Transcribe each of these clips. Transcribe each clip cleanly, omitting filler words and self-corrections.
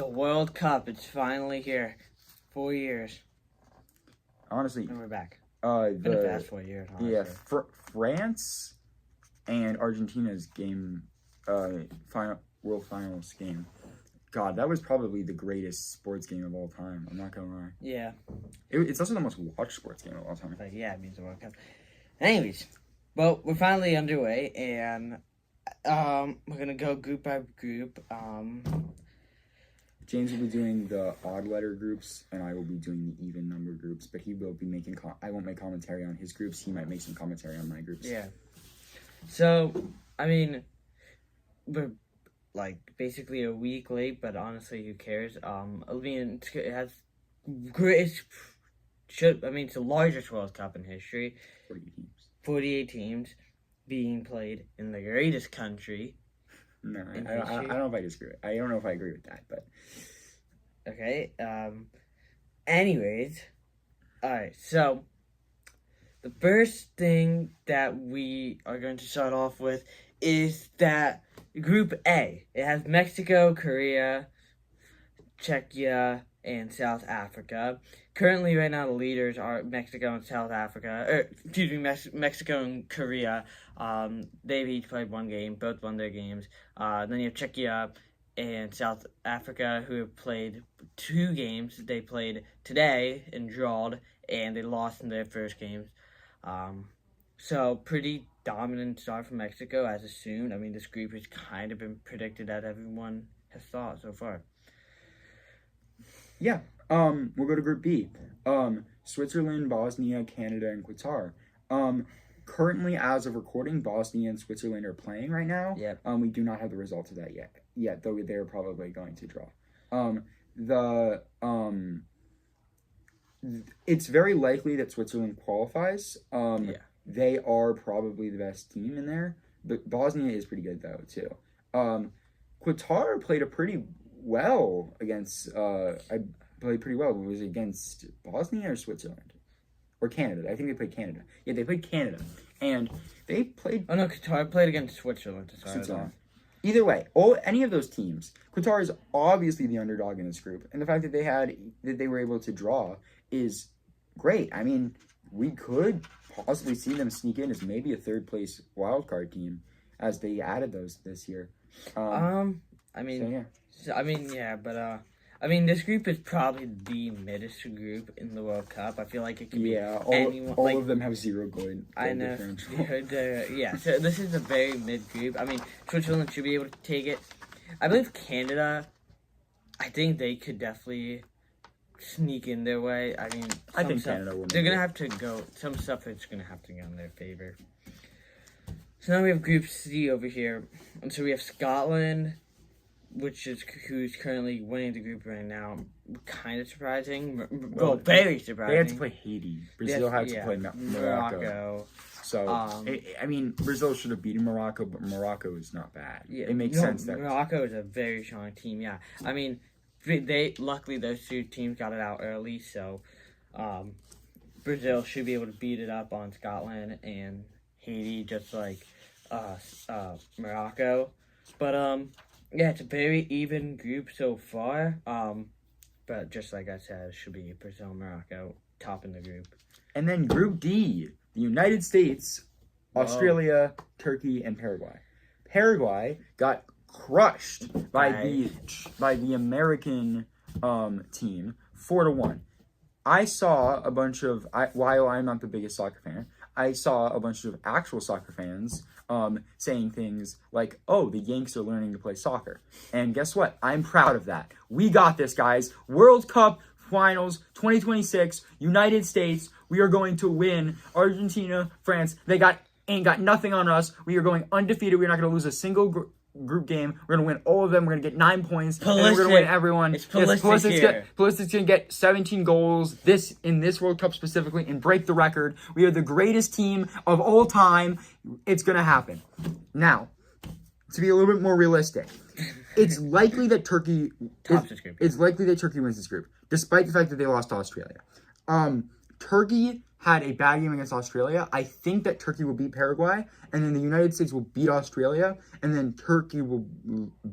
The World Cup, it's finally here. 4 years. Honestly, And we're back. It's been the past 4 years, honestly. Yeah, France and Argentina's game, World Finals game. God, that was probably the greatest sports game of all time. I'm not gonna lie. Yeah. It's also the most watched sports game of all time. But yeah, it means the World Cup. Anyways, well, we're finally underway, and we're gonna go group by group. James will be doing the odd letter groups, and I will be doing the even number groups. But he will be making. I won't make commentary on his groups. He might make some commentary on my groups. Yeah. So, I mean, we're like basically a week late, but honestly, who cares? It has great. It's the largest World Cup in history. 48 teams. 48 teams being played in the greatest country. No, I don't know if I disagree. I don't know if I agree with that, but okay. Anyways, all right. So the first thing that we are going to start off with is that Group A. It has Mexico, Korea, Czechia, and South Africa. Currently, right now, the leaders are Mexico and South Africa. Mexico and Korea. They've each played one game. Both won their games. Then you have Czechia and South Africa, who have played 2 games. They played today and drawed, and they lost in their first games. So, pretty dominant start from Mexico, as assumed. I mean, this group has kind of been predicted as everyone has thought so far. Yeah. We'll go to Group B. Switzerland, Bosnia, Canada, and Qatar. Currently, as of recording, Bosnia and Switzerland are playing right now. Yep. We do not have the results of that yet, though they're probably going to draw. It's very likely that Switzerland qualifies. They are probably the best team in there, but Bosnia is pretty good though too. Qatar played pretty well against. Played pretty well. Was it against Bosnia or Switzerland? Or Canada. I think they played Canada. Yeah, they played Canada. And they played... Oh, no, Qatar played against Switzerland. Either way, any of those teams, Qatar is obviously the underdog in this group. And the fact that they were able to draw is great. I mean, we could possibly see them sneak in as maybe a third-place wildcard team as they added those this year. This group is probably the middest group in the World Cup. I feel like it could be anyone. All of them have 0 goal. I know. So this is a very mid group. I mean, Switzerland should be able to take it. I believe Canada, I think they could definitely sneak in their way. I mean, I think Canada will. They're going to have to go. Some stuff is going to have to go in their favor. So now we have Group C over here. And so we have Scotland, who's currently winning the group right now. Kind of surprising. Well, very surprising. They had to play Haiti. Brazil had to play Morocco. So, Brazil should have beaten Morocco, but Morocco is not bad. Yeah, it makes sense that Morocco is a very strong team, yeah. I mean, luckily those 2 teams got it out early, so Brazil should be able to beat it up on Scotland and Haiti, just like Morocco. But, yeah, it's a very even group so far. But just like I said, it should be Brazil, Morocco, top in the group. And then Group D, the United States, Australia, Turkey, and Paraguay. Paraguay got crushed by the American team 4-1. I saw a bunch of while I'm not the biggest soccer fan, I saw a bunch of actual soccer fans saying things like, oh, the Yanks are learning to play soccer. And guess what? I'm proud of that. We got this, guys. World Cup Finals 2026, United States. We are going to win. Argentina, France, they ain't got nothing on us. We are going undefeated. We're not going to lose a single group game. We're going to win all of them. We're going to get 9 points. And we're going to win everyone. It's Pulisic's going to get 17 goals in this World Cup specifically and break the record. We are the greatest team of all time. It's going to happen. Now, to be a little bit more realistic, it's likely that Turkey wins this group, despite the fact that they lost to Australia. Turkey had a bad game against Australia. I think that Turkey will beat Paraguay, and then the United States will beat Australia, and then Turkey will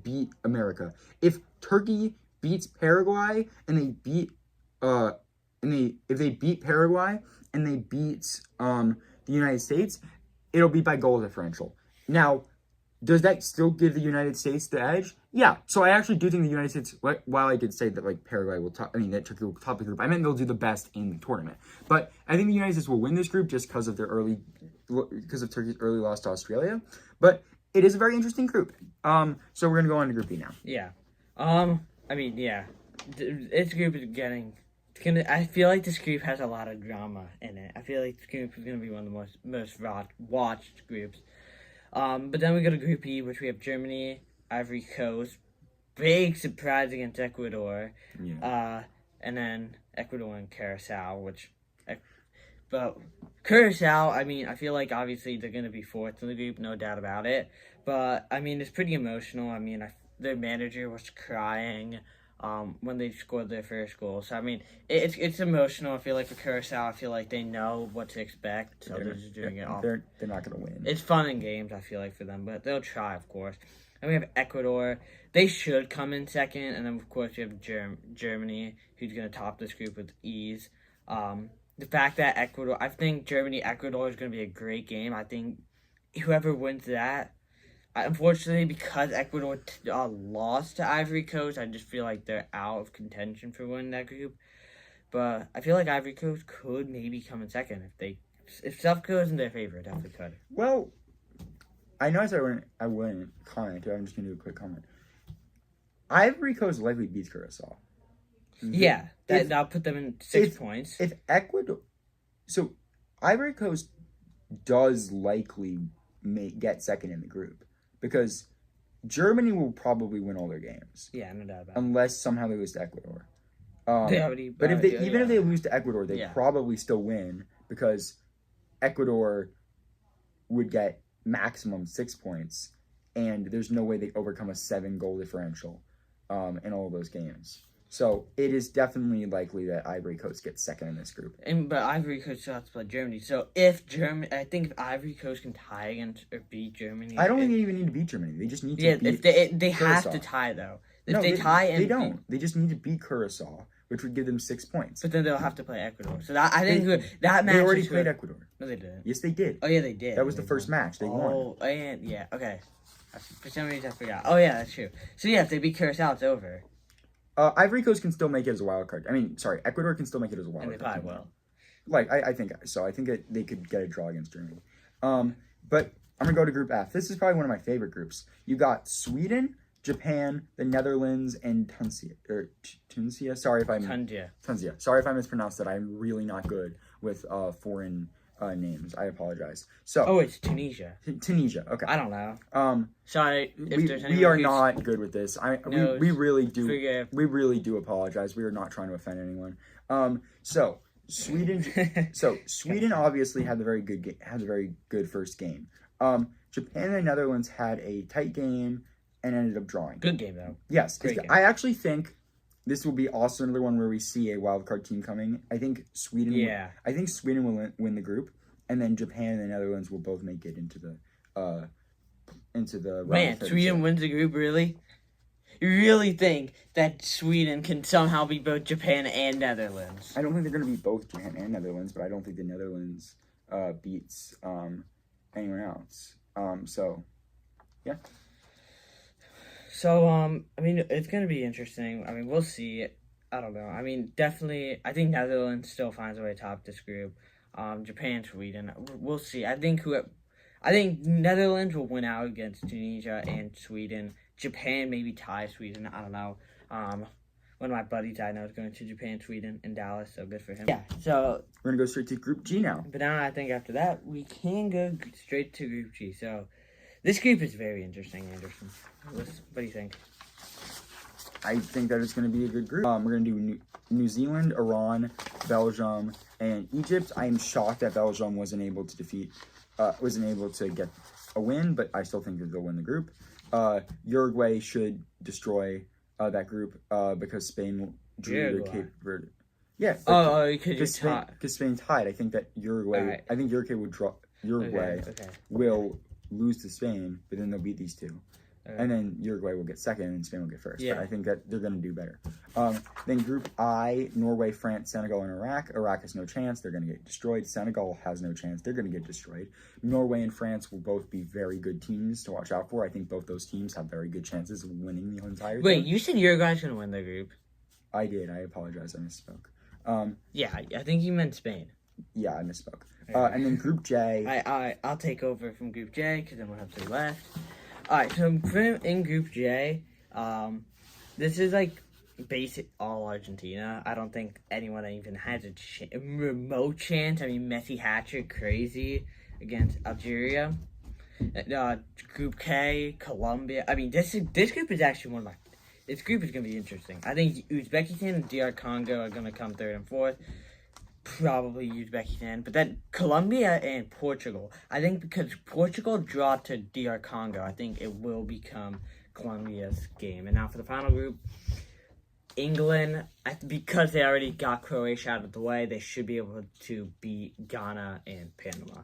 beat America. If Turkey beats Paraguay and they beat if they beat Paraguay and they beat the United States, it'll be by goal differential. Now, does that still give the United States the edge? Yeah. So I actually do think the United States, while I did say that like Paraguay will top, that Turkey will top the group, I meant they'll do the best in the tournament. But I think the United States will win this group just because of Turkey's early loss to Australia. But it is a very interesting group. So we're gonna go on to Group B now. Yeah. I mean, yeah. This group is I feel like this group has a lot of drama in it. I feel like this group is gonna be one of the most watched groups. But then we go to Group E, which we have Germany, Ivory Coast, big surprise against Ecuador, and then Ecuador and Curacao, but Curacao, I mean, I feel like obviously they're going to be fourth in the group, no doubt about it, but I mean, it's pretty emotional. I mean, their manager was crying when they scored their first goal, so I mean, it's emotional. I feel like for Curacao, I feel like they know what to expect, so they're just doing it all. They're not going to win. It's fun in games, I feel like, for them, but they'll try, of course. And we have Ecuador. They should come in second, and then, of course, we have Germany, who's going to top this group with ease. The fact that I think Germany-Ecuador is going to be a great game. I think whoever wins that, unfortunately, because Ecuador lost to Ivory Coast, I just feel like they're out of contention for winning that group. But I feel like Ivory Coast could maybe come in second if stuff goes in their favor. Definitely could. Well, I know I wouldn't comment. I'm just gonna do a quick comment. Ivory Coast likely beats Curacao. Yeah, that'll put them in 6 points. If Ecuador, so Ivory Coast does likely get second in the group because Germany will probably win all their games. Yeah, no doubt about it. Unless somehow they lose to Ecuador. But if they lose to Ecuador, they probably still win because Ecuador would get maximum 6 points, and there's no way they overcome a 7-goal differential in all of those games. So it is definitely likely that Ivory Coast gets second in this group. But Ivory Coast still has to play Germany. So if Ivory Coast can tie against or beat Germany, I don't think they even need to beat Germany. They just need to beat. They have to tie though. If they don't. They just need to beat Curacao, which would give them 6 points. But then they'll have to play Ecuador. So I think that match. They already played Ecuador. No, they didn't. Yes, they did. Oh yeah, they did. That was the first match. They won. Oh, and yeah, okay. For some reason I forgot. Oh yeah, that's true. So yeah, if they beat Curacao, it's over. Ivory Coast can still make it as a wild card. Ecuador can still make it as a wild card. And they probably will. Like, I think so. I think they could get a draw against Germany. But I'm going to go to Group F. This is probably one of my favorite groups. You got Sweden, Japan, the Netherlands, and Tunisia. Sorry if I mispronounced that. I'm really not good with foreign names. I apologize. So it's Tunisia. Tunisia. Okay. I don't know. Sorry if there's anyone we are not good with this. We really do. Forgive. We really do apologize. We are not trying to offend anyone. So Sweden obviously had a very good first game. Japan and the Netherlands had a tight game and ended up drawing. Good game though. Yes. I actually think this will be also another one where we see a wild card team coming. I think Sweden. Yeah. I think Sweden will win the group, and then Japan and the Netherlands will both make it into the round. Man, Sweden wins the group, really? You really think that Sweden can somehow beat both Japan and Netherlands? I don't think they're going to beat both Japan and Netherlands, but I don't think the Netherlands beats anyone else. So, yeah. So, I mean, it's going to be interesting. I mean, we'll see. I don't know. I mean, definitely, I think Netherlands still finds a way to top this group. Japan, Sweden, we'll see. I think Netherlands will win out against Tunisia and Sweden. Japan maybe tie Sweden. I don't know. One of my buddies I know is going to Japan, Sweden, and Dallas, so good for him. Yeah, so we're going to go straight to Group G now. But now I think after that, we can go straight to Group G. So this group is very interesting, Anderson. What do you think? I think that it's going to be a good group. We're going to do New Zealand, Iran, Belgium, and Egypt. I am shocked that Belgium wasn't able to get a win, but I still think that they'll win the group. Uruguay should destroy that group because Spain drew to Cape Verde. Yeah. Because Spain tied. I think that Uruguay. Right. I think Uruguay would draw. Uruguay will lose to Spain, but then they'll beat these two. And then Uruguay will get second, and Spain will get first. Yeah. But I think that they're going to do better. Then Group I, Norway, France, Senegal, and Iraq. Iraq has no chance. They're going to get destroyed. Senegal has no chance. They're going to get destroyed. Norway and France will both be very good teams to watch out for. I think both those teams have very good chances of winning the entire Wait, thing. you said Uruguay's going to win the group? I did. I apologize. I misspoke. Yeah, I think you meant Spain. Yeah, I misspoke. And then Group J. I'll take over from Group J because then we'll have 3 left. Alright, so in Group J, this is like basic all Argentina. I don't think anyone even has a remote chance. I mean, Messi hat-trick, crazy against Algeria. Group K, Colombia. I mean, this group is actually one of my. This group is gonna be interesting. I think Uzbekistan and DR Congo are gonna come 3rd and 4th. Probably Uzbekistan, but then Colombia and Portugal. I think because Portugal draw to DR Congo, I think it will become Colombia's game. And now for the final group, England, because they already got Croatia out of the way, they should be able to beat Ghana and Panama.